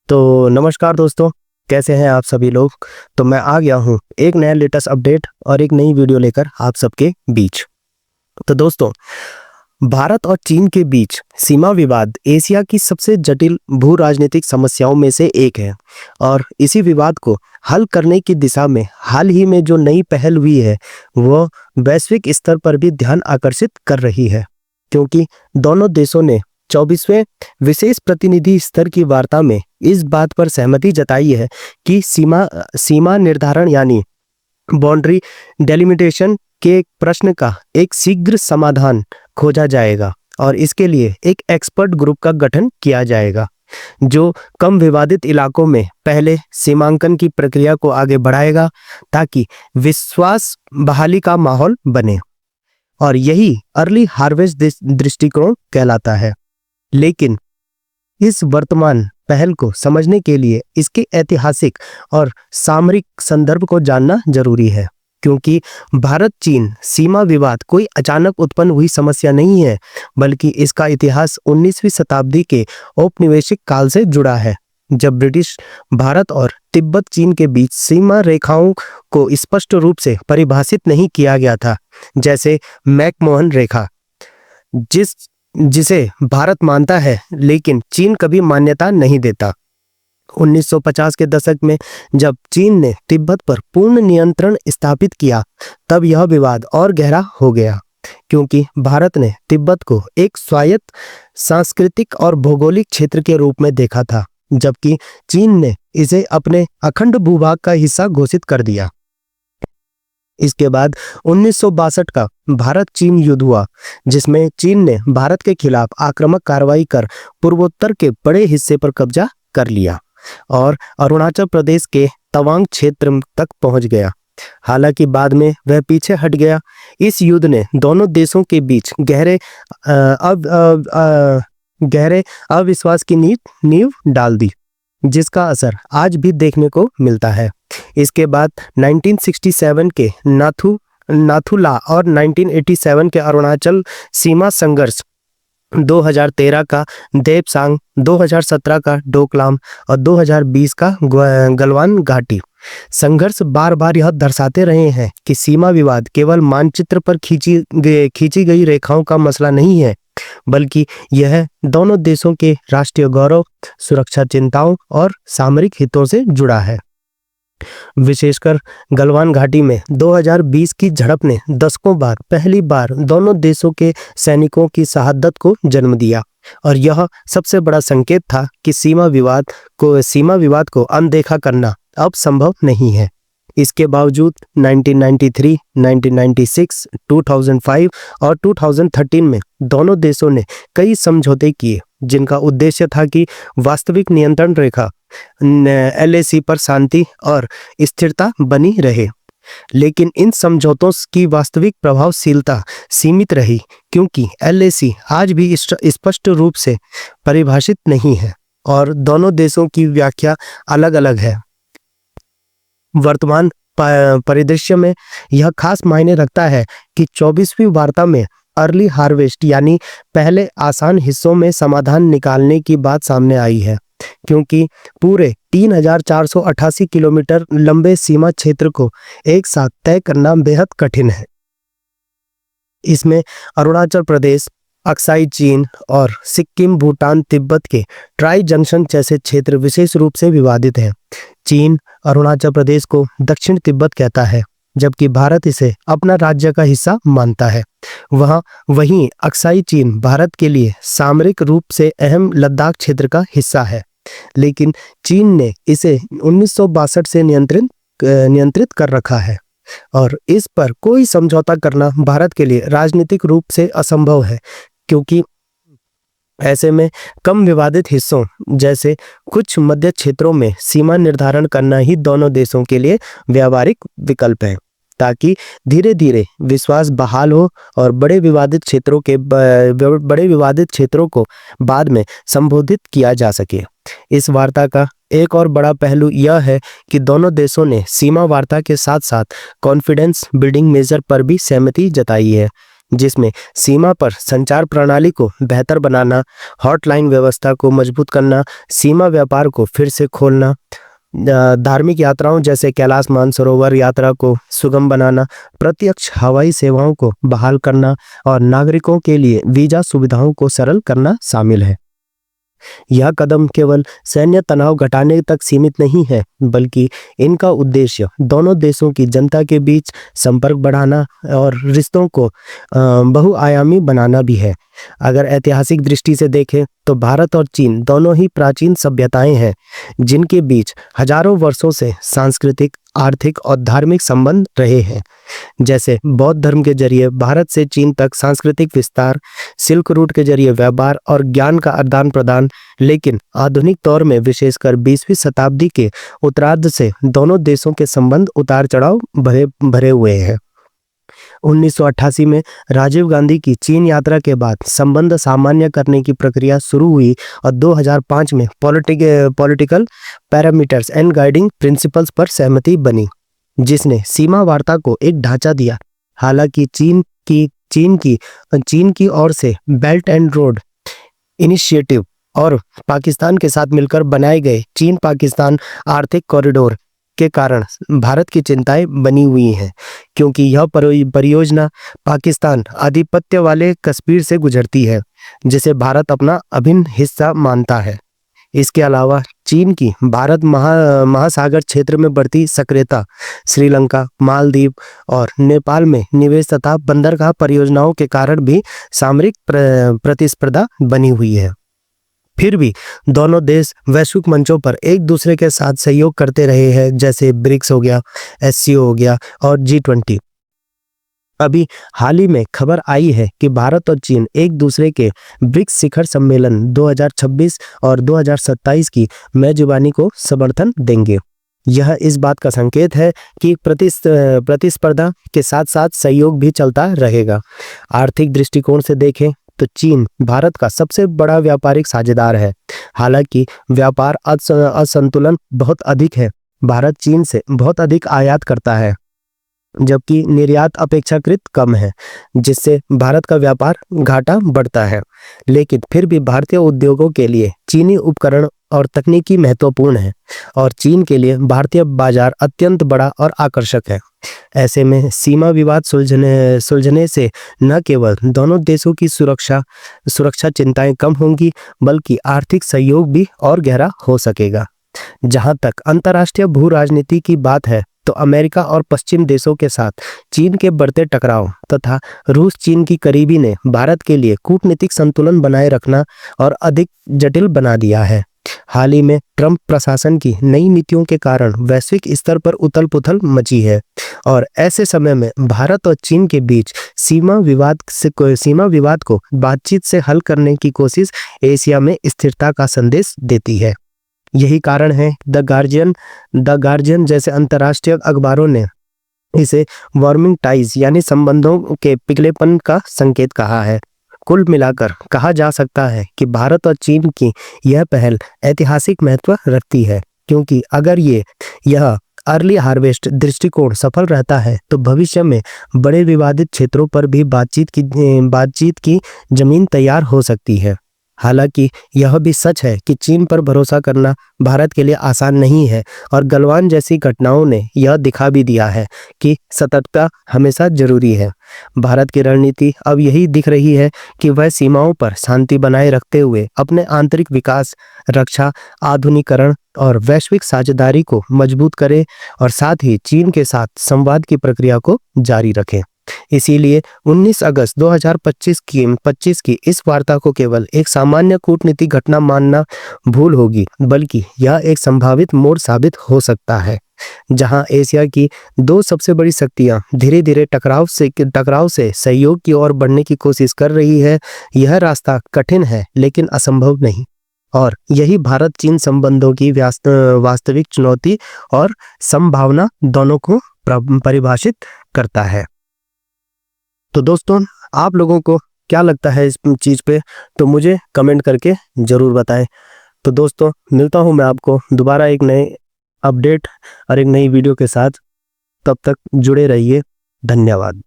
तो नमस्कार दोस्तों, कैसे हैं आप सभी लोग। तो मैं आ गया हूँ एक नया लेटेस्ट अपडेट और एक नई वीडियो लेकर आप सबके बीच। तो दोस्तों, भारत और चीन के बीच सीमा विवाद एशिया की सबसे जटिल भू राजनीतिक समस्याओं में से एक है और इसी विवाद को हल करने की दिशा में हाल ही में जो नई पहल हुई है वह वैश्विक स्तर पर भी ध्यान आकर्षित कर रही है, क्योंकि दोनों देशों ने 24वें विशेष प्रतिनिधि स्तर की वार्ता में इस बात पर सहमति जताई है कि सीमा निर्धारण यानी बाउंड्री डेलिमिटेशन के प्रश्न का एक शीघ्र समाधान खोजा जाएगा और इसके लिए एक एक्सपर्ट ग्रुप का गठन किया जाएगा जो कम विवादित इलाकों में पहले सीमांकन की प्रक्रिया को आगे बढ़ाएगा ताकि विश्वास बहाली का माहौल बने। और यही अर्ली हार्वेस्ट दृष्टिकोण कहलाता है। लेकिन इस वर्तमान पहल को समझने के लिए इसके ऐतिहासिक और सामरिक संदर्भ को जानना जरूरी है, क्योंकि भारत चीन सीमा विवाद कोई अचानक उत्पन्न हुई समस्या नहीं है, बल्कि इसका इतिहास 19वीं शताब्दी के औपनिवेशिक काल से जुड़ा है, जब ब्रिटिश भारत और तिब्बत चीन के बीच सीमा रेखाओं को स्पष्ट रूप से परिभाषित नहीं किया गया था, जैसे मैकमोहन रेखा, जिसे भारत मानता है लेकिन चीन कभी मान्यता नहीं देता। 1950 के दशक में जब चीन ने तिब्बत पर पूर्ण नियंत्रण स्थापित किया, तब यह विवाद और गहरा हो गया, क्योंकि भारत ने तिब्बत को एक स्वायत्त सांस्कृतिक और भौगोलिक क्षेत्र के रूप में देखा था, जबकि चीन ने इसे अपने अखंड भूभाग का हिस्सा घोषित कर दिया। इसके बाद 1962 का भारत चीन युद्ध हुआ, जिसमें चीन ने भारत के खिलाफ आक्रामक कार्रवाई कर पूर्वोत्तर के बड़े हिस्से पर कब्जा कर लिया और अरुणाचल प्रदेश के तवांग क्षेत्र तक पहुंच गया। हालांकि बाद में वह पीछे हट गया। इस युद्ध ने दोनों देशों के बीच गहरे अविश्वास की नींव डाल दी, जिसका असर आज भी देखने को मिलता है। इसके बाद 1967 के नाथुला और 1987 के अरुणाचल सीमा संघर्ष, 2013 का देपसांग, 2017 का डोकलाम और 2020 का गलवान घाटी संघर्ष बार बार यह दर्शाते रहे हैं कि सीमा विवाद केवल मानचित्र पर खींची गई रेखाओं का मसला नहीं है, बल्कि यह दोनों देशों के राष्ट्रीय गौरव, सुरक्षा चिंताओं और सामरिक हितों से जुड़ा है। विशेषकर गलवान घाटी में 2020 की झड़प ने दशकों बाद पहली बार दोनों देशों के सैनिकों की शहादत को जन्म दिया और यह सबसे बड़ा संकेत था कि सीमा विवाद को अनदेखा करना अब संभव नहीं है। इसके बावजूद 1993, 1996, 2005 और 2013 में दोनों देशों ने कई समझौते किए, जिनका उद्देश्य था कि वास्तविक नियंत्रण रेखा LAC पर शांति और स्थिरता बनी रहे। लेकिन इन समझौतों की वास्तविक प्रभावशीलता सीमित रही, क्योंकि LAC आज भी स्पष्ट रूप से परिभाषित नहीं है और दोनों देशों की व्याख्या अलग अलग है। वर्तमान परिदृश्य में यह खास मायने रखता है कि 24वीं वार्ता में अर्ली हार्वेस्ट यानी पहले आसान हिस्सों में समाधान निकालने की बात सामने आई है, क्योंकि पूरे 3488 किलोमीटर लंबे सीमा क्षेत्र को एक साथ तय करना बेहद कठिन है। इसमें अरुणाचल प्रदेश, अक्साई चीन और सिक्किम, भूटान, तिब्बत के ट्राई जंक्शन जैसे क्षेत्र विशेष रूप से विवादित हैं। चीन अरुणाचल प्रदेश को दक्षिण तिब्बत कहता है, जबकि भारत इसे अपना राज्य का हिस्सा मानता है। वहीं अक्साई चीन भारत के लिए सामरिक रूप से अहम लद्दाख क्षेत्र का हिस्सा है, लेकिन चीन ने इसे 1962 से नियंत्रित कर रखा है और इस पर कोई समझौता करना भारत के लिए राजनीतिक रूप से असंभव है, क्योंकि ऐसे में कम विवादित हिस्सों जैसे कुछ मध्य क्षेत्रों में सीमा निर्धारण करना ही दोनों देशों के लिए व्यावहारिक विकल्प है, ताकि धीरे धीरे विश्वास बहाल हो और बड़े विवादित क्षेत्रों को बाद में संबोधित किया जा सके। इस वार्ता का एक और बड़ा पहलू यह है कि दोनों देशों ने सीमा वार्ता के साथ साथ कॉन्फिडेंस बिल्डिंग मेजर पर भी सहमति जताई है, जिसमें सीमा पर संचार प्रणाली को बेहतर बनाना, हॉटलाइन व्यवस्था को मजबूत करना, सीमा व्यापार को फिर से खोलना, धार्मिक यात्राओं जैसे कैलाश मानसरोवर यात्रा को सुगम बनाना, प्रत्यक्ष हवाई सेवाओं को बहाल करना और नागरिकों के लिए वीजा सुविधाओं को सरल करना शामिल है। यह कदम केवल सैन्य तनाव घटाने तक सीमित नहीं है, बल्कि इनका उद्देश्य दोनों देशों की जनता के बीच संपर्क बढ़ाना और रिश्तों को बहुआयामी बनाना भी है। अगर ऐतिहासिक दृष्टि से देखें तो भारत और चीन दोनों ही प्राचीन सभ्यताएं हैं, जिनके बीच हजारों वर्षों से सांस्कृतिक, आर्थिक और धार्मिक संबंध रहे हैं। जैसे बौद्ध धर्म के जरिए भारत से चीन तक सांस्कृतिक विस्तार, सिल्क रूट के जरिए व्यापार और ज्ञान का आदान प्रदान, लेकिन आधुनिक दौर में विशेषकर 20वीं शताब्दी के उत्तरार्ध से दोनों देशों के संबंध उतार चढ़ाव भरे हुए हैं। 1988 में राजीव गांधी की चीन यात्रा के बाद संबंध सामान्य करने की प्रक्रिया शुरू हुई और 2005 में political parameters and guiding principles पर सहमति बनी, जिसने सीमा वार्ता को एक ढांचा दिया। हालांकि चीन की ओर से बेल्ट एंड रोड इनिशिएटिव और पाकिस्तान के साथ मिलकर बनाए गए चीन पाकिस्तान आर्थिक कॉरिडोर के कारण भारत की चिंताएं बनी हुई हैं, क्योंकि यह परियोजना पाकिस्तान आधिपत्य वाले कश्मीर से गुजरती है, जिसे भारत अपना अभिन्न हिस्सा मानता है। इसके अलावा चीन की भारत महासागर क्षेत्र में बढ़ती सक्रियता श्रीलंका, मालदीव और नेपाल में निवेश तथा बंदरगाह परियोजनाओं के कारण भी सामरिक प्रतिस्पर्धा बनी हुई है। फिर भी दोनों देश वैश्विक मंचों पर एक दूसरे के साथ सहयोग करते रहे हैं, जैसे ब्रिक्स हो गया, SCO हो गया और G20। अभी हाल ही में खबर आई है कि भारत और चीन एक दूसरे के ब्रिक्स शिखर सम्मेलन 2026 और 2027 की मेजबानी को समर्थन देंगे। यह इस बात का संकेत है कि प्रतिस्पर्धा के साथ साथ सहयोग भी चलता रहेगा। आर्थिक दृष्टिकोण से देखें तो चीन भारत का सबसे बड़ा व्यापारिक साझेदार है। हालांकि व्यापार असंतुलन बहुत अधिक है। भारत चीन से बहुत अधिक आयात करता है, जबकि निर्यात अपेक्षाकृत कम है, जिससे भारत का व्यापार घाटा बढ़ता है। लेकिन फिर भी भारतीय उद्योगों के लिए चीनी उपकरण और तकनीकी महत्वपूर्ण है और चीन के लिए भारतीय बाजार अत्यंत बड़ा और आकर्षक है। ऐसे में सीमा विवाद सुलझने से न केवल दोनों देशों की सुरक्षा चिंताएं कम होंगी, बल्कि आर्थिक सहयोग भी और गहरा हो सकेगा। जहां तक अंतर्राष्ट्रीय भू राजनीति की बात है, तो अमेरिका और पश्चिम देशों के साथ चीन के बढ़ते टकराव तथा रूस चीन की करीबी ने भारत के लिए कूटनीतिक संतुलन बनाए रखना और अधिक जटिल बना दिया है। हाल ही में ट्रंप प्रशासन की नई नीतियों के कारण वैश्विक स्तर पर उथल-पुथल मची है और ऐसे समय में भारत और चीन के बीच सीमा विवाद को बातचीत से हल करने की कोशिश एशिया में स्थिरता का संदेश देती है। यही कारण है द गार्जियन जैसे अंतर्राष्ट्रीय अखबारों ने इसे वार्मिंग टाइज यानी संबंधों के पिघलेपन का संकेत कहा है। कुल मिलाकर कहा जा सकता है कि भारत और चीन की यह पहल ऐतिहासिक महत्व रखती है, क्योंकि अगर यह अर्ली हार्वेस्ट दृष्टिकोण सफल रहता है तो भविष्य में बड़े विवादित क्षेत्रों पर भी बातचीत की जमीन तैयार हो सकती है। हालांकि यह भी सच है कि चीन पर भरोसा करना भारत के लिए आसान नहीं है और गलवान जैसी घटनाओं ने यह दिखा भी दिया है कि सतर्कता हमेशा जरूरी है। भारत की रणनीति अब यही दिख रही है कि वह सीमाओं पर शांति बनाए रखते हुए अपने आंतरिक विकास, रक्षा, आधुनिकीकरण और वैश्विक साझेदारी को मजबूत करे और साथ ही चीन के साथ संवाद की प्रक्रिया को जारी रखे। इसीलिए 19 अगस्त 2025 की इस वार्ता को केवल एक सामान्य कूटनीतिक घटना मानना भूल होगी, बल्कि यह एक संभावित मोड़ साबित हो सकता है, जहां एशिया की दो सबसे बड़ी शक्तियां धीरे धीरे टकराव से सहयोग की ओर बढ़ने की कोशिश कर रही है। यह रास्ता कठिन है, लेकिन असंभव नहीं, और यही भारत चीन संबंधों की वास्तविक चुनौती और संभावना दोनों को परिभाषित करता है। तो दोस्तों, आप लोगों को क्या लगता है इस चीज़ पे, तो मुझे कमेंट करके ज़रूर बताएं। तो दोस्तों, मिलता हूं मैं आपको दोबारा एक नए अपडेट और एक नई वीडियो के साथ। तब तक जुड़े रहिए। धन्यवाद।